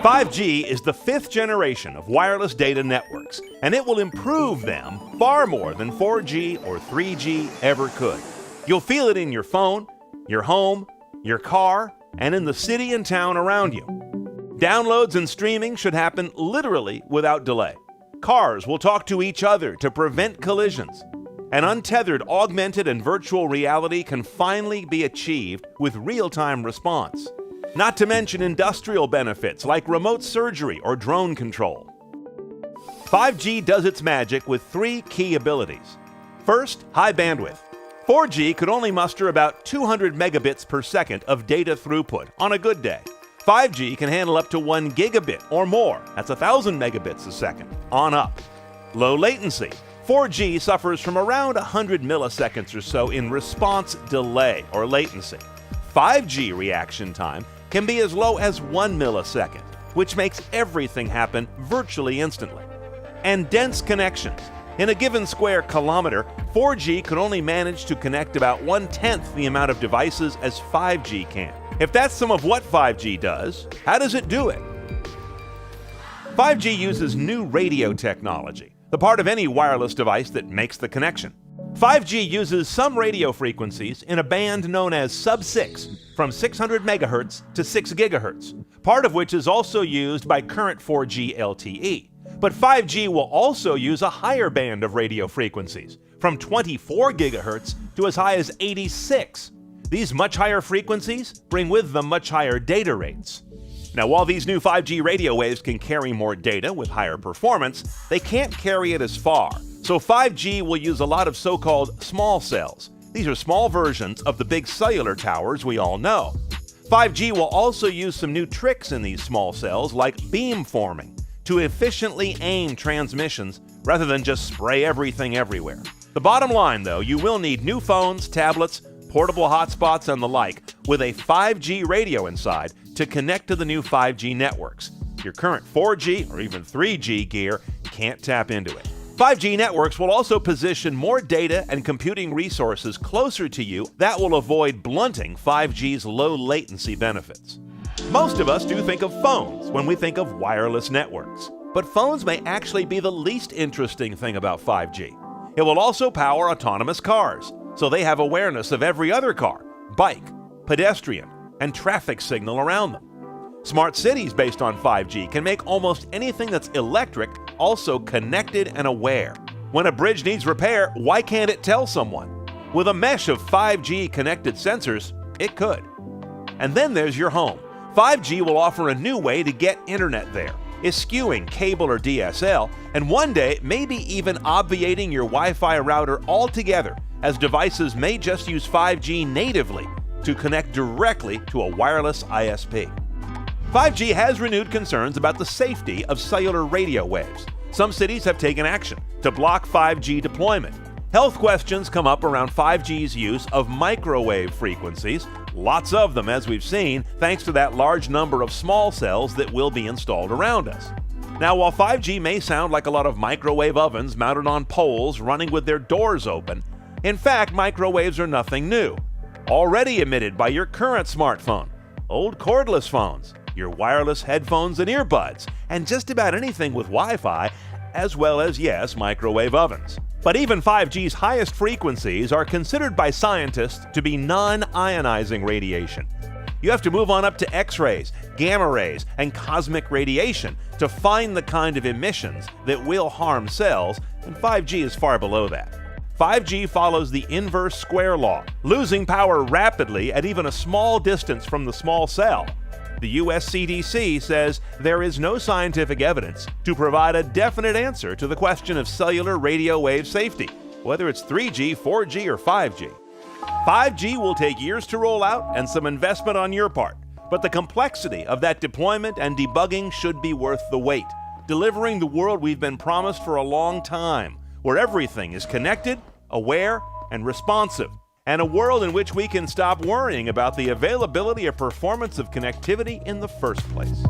5G is the fifth generation of wireless data networks, and it will improve them far more than 4G or 3G ever could. You'll feel it in your phone, your home, your car, and in the city and town around you. Downloads and streaming should happen literally without delay. Cars will talk to each other to prevent collisions. And untethered augmented and virtual reality can finally be achieved with real-time response. Not to mention industrial benefits like remote surgery or drone control. 5G does its magic with three key abilities. First, high bandwidth. 4G could only muster about 200 megabits per second of data throughput on a good day. 5G can handle up to 1 gigabit or more, that's 1,000 megabits a second, on up. Low latency. 4G suffers from around 100 milliseconds or so in response delay or latency. 5G reaction time can be as low as 1 millisecond, which makes everything happen virtually instantly. And dense connections. In a given square kilometer, 4G could only manage to connect about 1/10 the amount of devices as 5G can. If that's some of what 5G does, how does it do it? 5G uses new radio technology, the part of any wireless device that makes the connection. 5G uses some radio frequencies in a band known as sub-6, from 600 megahertz to 6 gigahertz, part of which is also used by current 4G LTE. But 5G will also use a higher band of radio frequencies, from 24 gigahertz to as high as 86. These much higher frequencies bring with them much higher data rates. Now, while these new 5G radio waves can carry more data with higher performance, they can't carry it as far. So 5G will use a lot of so-called small cells. These are small versions of the big cellular towers we all know. 5G will also use some new tricks in these small cells, like beamforming, to efficiently aim transmissions rather than just spray everything everywhere. The bottom line, though, you will need new phones, tablets, portable hotspots, and the like, with a 5G radio inside to connect to the new 5G networks. Your current 4G or even 3G gear can't tap into it. 5G networks will also position more data and computing resources closer to you that will avoid blunting 5G's low latency benefits. Most of us do think of phones when we think of wireless networks, but phones may actually be the least interesting thing about 5G. It will also power autonomous cars, so they have awareness of every other car, bike, pedestrian, and traffic signal around them. Smart cities based on 5G can make almost anything that's electric also connected and aware. When a bridge needs repair, why can't it tell someone? With a mesh of 5G connected sensors, it could. And then there's your home. 5G will offer a new way to get internet there, eschewing cable or DSL, and one day maybe even obviating your Wi-Fi router altogether, as devices may just use 5G natively to connect directly to a wireless ISP. 5G has renewed concerns about the safety of cellular radio waves. Some cities have taken action to block 5G deployment. Health questions come up around 5G's use of microwave frequencies, lots of them as we've seen, thanks to that large number of small cells that will be installed around us. Now, while 5G may sound like a lot of microwave ovens mounted on poles running with their doors open, in fact, microwaves are nothing new. Already emitted by your current smartphone, old cordless phones, your wireless headphones and earbuds, and just about anything with Wi-Fi, as well as, yes, microwave ovens. But even 5G's highest frequencies are considered by scientists to be non-ionizing radiation. You have to move on up to X-rays, gamma rays, and cosmic radiation to find the kind of emissions that will harm cells, and 5G is far below that. 5G follows the inverse square law, losing power rapidly at even a small distance from the small cell. The US CDC says there is no scientific evidence to provide a definite answer to the question of cellular radio wave safety, whether it's 3G, 4G, or 5G. 5G will take years to roll out and some investment on your part, but the complexity of that deployment and debugging should be worth the wait, delivering the world we've been promised for a long time, where everything is connected, aware, and responsive. And a world in which we can stop worrying about the availability or performance of connectivity in the first place.